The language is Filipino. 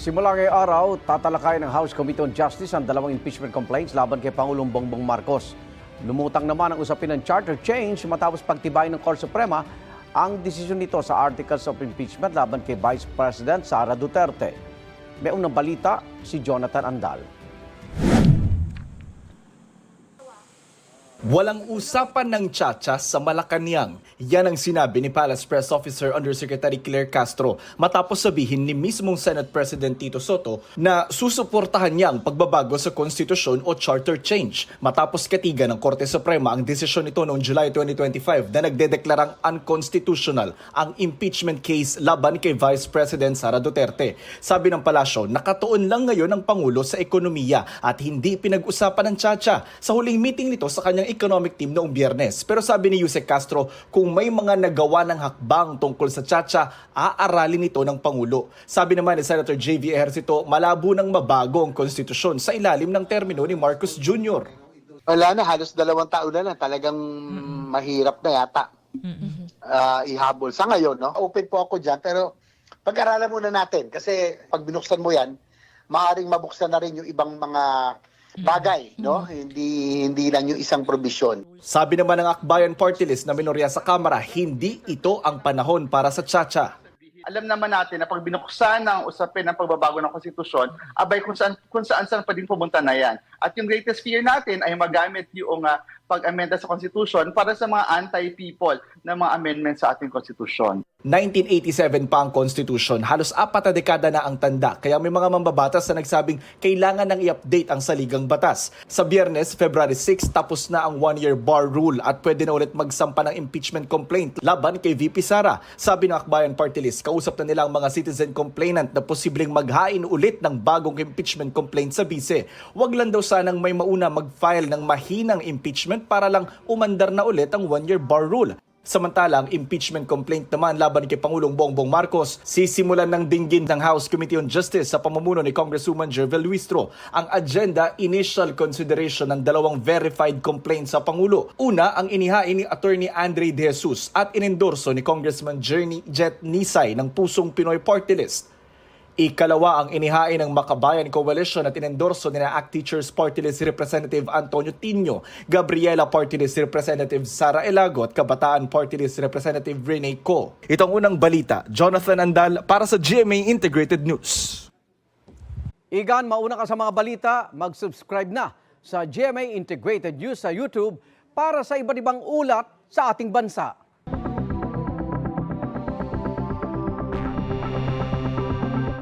Simula ngayong araw, tatalakayin ng House Committee on Justice ang dalawang impeachment complaints laban kay Pangulong Bongbong Marcos. Lumutang naman ang usapin ng charter change matapos pagtibayin ng Korte Suprema ang desisyon nito sa Articles of Impeachment laban kay Vice President Sara Duterte. May unang balita si Jonathan Andal. Walang usapan ng tsa-tsa sa Malacanang. Yan ang sinabi ni Palace Press Officer Undersecretary Claire Castro matapos sabihin ni mismong Senate President Tito Soto na susuportahan niya ang pagbabago sa konstitusyon o charter change matapos katigan ng Korte Suprema ang desisyon nito noong July 2025 na nagdedeklarang unconstitutional ang impeachment case laban kay Vice President Sara Duterte. Sabi ng palasyo, nakatuon lang ngayon ang Pangulo sa ekonomiya at hindi pinag-usapan ng tsa-tsa sa huling meeting nito sa kanyang economic team noong Biyernes. Pero sabi ni Yusek Castro, kung may mga nagawa ng hakbang tungkol sa tsa-tsa, aaralin ito ng Pangulo. Sabi naman ni Senator J.V. Ejercito, malabo nang mabago ang konstitusyon sa ilalim ng termino ni Marcos Jr. Wala na, halos 2 taon na lang. Talagang mahirap na yata ihabol. Sa ngayon, no? Open po ako dyan, pero pag-aralan muna natin. Kasi pag binuksan mo yan, maaaring mabuksan na rin yung ibang mga bagay, no? Hindi lang yung isang probisyon. Sabi naman ng Akbayan Party List na minorya sa Kamara, hindi ito ang panahon para sa tsa-tsa. Alam naman natin na pag binuksan ng usapin ng pagbabago ng konstitusyon, abay kung saan pwedeng pumunta na yan. At yung greatest fear natin ay magamit yung pag-amenda sa konstitusyon para sa mga anti-people na mga amendments sa ating konstitusyon. 1987 pa ang konstitusyon, halos 4 na dekada na ang tanda, kaya may mga mambabatas na nagsabing kailangan nang i-update ang saligang batas. Sa Biyernes, February 6, tapos na ang 1-year bar rule at pwede na ulit magsampa ng impeachment complaint laban kay VP Sara. Sabi ng Akbayan Party List, kausap na nila ang mga citizen complainant na posibleng maghain ulit ng bagong impeachment complaint sa bise. Wag lang daw sanang may mauna mag-file ng mahinang impeachment para lang umandar na ulit ang 1-year bar rule. Samantalang impeachment complaint naman laban kay Pangulong Bongbong Marcos, sisimulan ng dinggin ng House Committee on Justice sa pamumuno ni Congresswoman Jervel Luistro. Ang agenda, initial consideration ng 2 verified complaints sa Pangulo. Una, ang inihain ni Attorney Andre De Jesus at inendorso ni Congressman Jet Nisay ng Pusong Pinoy Party List. Ikalawa, ang inihain ng Makabayan Coalition at inendorso ni ACT Teachers Party List Representative Antonio Tino, Gabriela Party List Representative Sara Elago at Kabataan Party List Representative Rene Co. Itong unang balita, Jonathan Andal para sa GMA Integrated News. Igan, mauna ka sa mga balita, mag-subscribe na sa GMA Integrated News sa YouTube para sa iba't ibang ulat sa ating bansa.